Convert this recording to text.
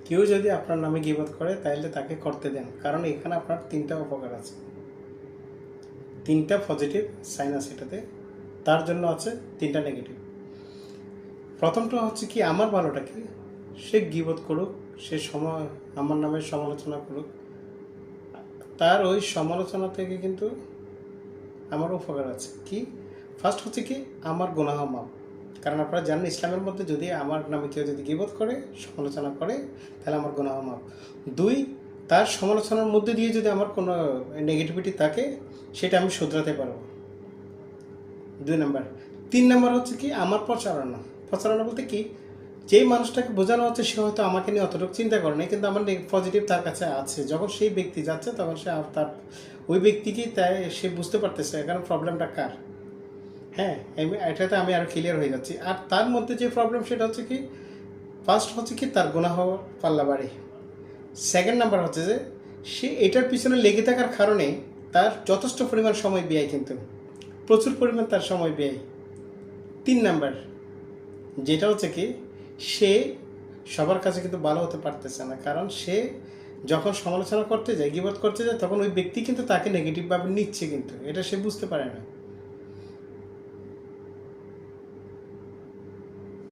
কেউ যদি আপনার নামে গীবত করে তাহলে তাকে করতে দেন, কারণ এখানে আপনার তিনটা উপকার আছে, তিনটা পজিটিভ সাইন আছে এটাতে, তার জন্য আছে তিনটা নেগেটিভ। প্রথমটা হচ্ছে কি, আমার ভালোটা কি, সে গীবত করুক, সে আমার নামে সমালোচনা করুক, তার ওই সমালোচনা থেকে কিন্তু আমার উপকার আছে। কি ফার্স্ট হচ্ছে কি, আমার গুনাহ মাপ, কারণ আপনারা জানেন ইসলামের মধ্যে যদি আমার নামে কেউ যদি গীবত করে, সমালোচনা করে, তাহলে আমার গুনাহ মাপ। দুই, তার সমালোচনার মধ্যে দিয়ে যদি আমার কোনো নেগেটিভিটি থাকে সেটা আমি শুধরাতে পারবো, 2 নাম্বার। 3 নাম্বার হচ্ছে কি, আমার প্রচারণা। প্রচারণা বলতে কি, যেই মানুষটাকে বোঝানো হচ্ছে সে হয়তো আমাকে নিয়ে অতটুকু চিন্তা করে নাই, কিন্তু আমার পজিটিভ তার কাছে আছে। যখন সেই ব্যক্তি যাচ্ছে তখন সে তার ওই ব্যক্তিকেই তাই সে বুঝতে পারতেছে কারণ প্রবলেমটা কার। হ্যাঁ, এটাতে আমি আরও ক্লিয়ার হয়ে যাচ্ছি। আর তার মধ্যে যে প্রবলেম সেটা হচ্ছে কি, ফার্স্ট হচ্ছে কি তার গুনাহ পাল্লা বাড়ে। সেকেন্ড নাম্বার হচ্ছে যে সে এটার পিছনে লেগে থাকার কারণে তার যথেষ্ট পরিমাণ সময় ব্যয়, কিন্তু প্রচুর পরিমাণ তার সময় ব্যয়। 3 নাম্বার যেটা হচ্ছে কি, সে সবার কাছে কিন্তু ভালো হতে পারতেছে না, কারণ সে যখন সমালোচনা করতে যায়, গীবত করতে যায়, তখন ওই ব্যক্তি কিন্তু তাকে নেগেটিভভাবে নিচ্ছে, কিন্তু এটা সে বুঝতে পারে না।